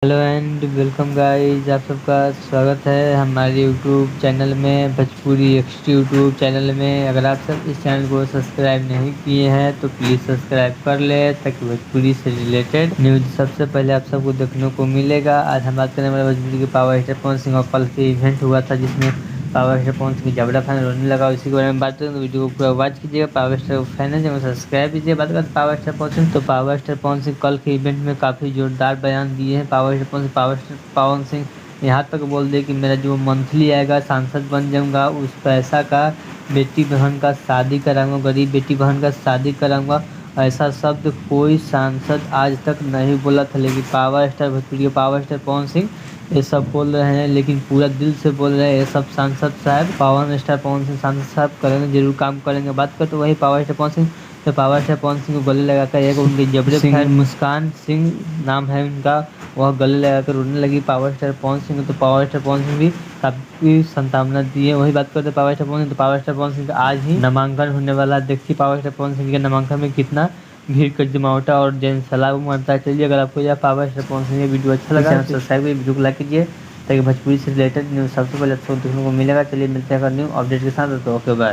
Hello and welcome guys, आप सबका स्वागत है हमारे यूट्यूब चैनल में, भोजपुरी एक्सटी यूट्यूब चैनल में। अगर आप सब इस चैनल को सब्सक्राइब नहीं किए हैं तो प्लीज़ सब्सक्राइब कर ले ताकि भोजपुरी से रिलेटेड न्यूज़ सबसे पहले आप सबको देखने को मिलेगा। आज हम बात करें हमारे भोजपुरी के पावर स्टार पवन सिंह और कल के इवेंट हुआ था जिसमें पावर स्टार पवन सिंह जबड़ा फैन रोने लगा। इसी के बारे में बात करें तो वीडियो को पूरा वॉच कीजिएगा। पावर स्टार फैन है जो सब्सक्राइब कीजिए। बात करते पावर स्टार पवन सिंह, तो पावर स्टार पवन सिंह कल के इवेंट में काफ़ी जोरदार बयान दिए हैं। पावर स्टार पवन सिंह यहाँ तक बोल दे कि मेरा जो मंथली आएगा सांसद बन जाऊंगा, उस पैसा का बेटी बहन का शादी कराऊंगा, गरीब बेटी बहन का शादी कराऊंगा। ऐसा शब्द कोई सांसद आज तक नहीं बोला था, लेकिन पावर स्टार भोजपुरी के पावर स्टार पवन सिंह ये सब बोल रहे हैं, लेकिन पूरा दिल से बोल रहे हैं। ये सब सांसद साहब, पवन स्टार पवन सिंह सांसद साहब करेंगे, जरूर काम करेंगे। बात करते वही पावर स्टार पवन सिंह, तो पावर स्टार पवन सिंह को गले लगाकर एक उनके जबड़े फैन मुस्कान सिंह नाम है उनका, वह गले लगाकर रोने लगी पावर स्टार पवन सिंह। तो पावर स्टार पवन सिंह भी काफी सांत्वना दिए। वही बात करते पावर स्टार पवन सिंह, तो पावर स्टार पवन सिंह का आज ही नामांकन होने वाला। देखिए पावर स्टार पवन सिंह के नामांकन में कितना भीड़ का जमावटा और जैन सलाह मारता है। चलिए, अगर आपको यह power star Pawan Singh video अच्छा लगा तो सब्सक्राइब वीडियो को लाइक कीजिए ताकि भोजपुरी से रिलेटेड न्यूज़ सबसे पहले आपको देखने को मिलेगा। चलिए मिलते हैं न्यू अपडेट के साथ, तो ओके बाय।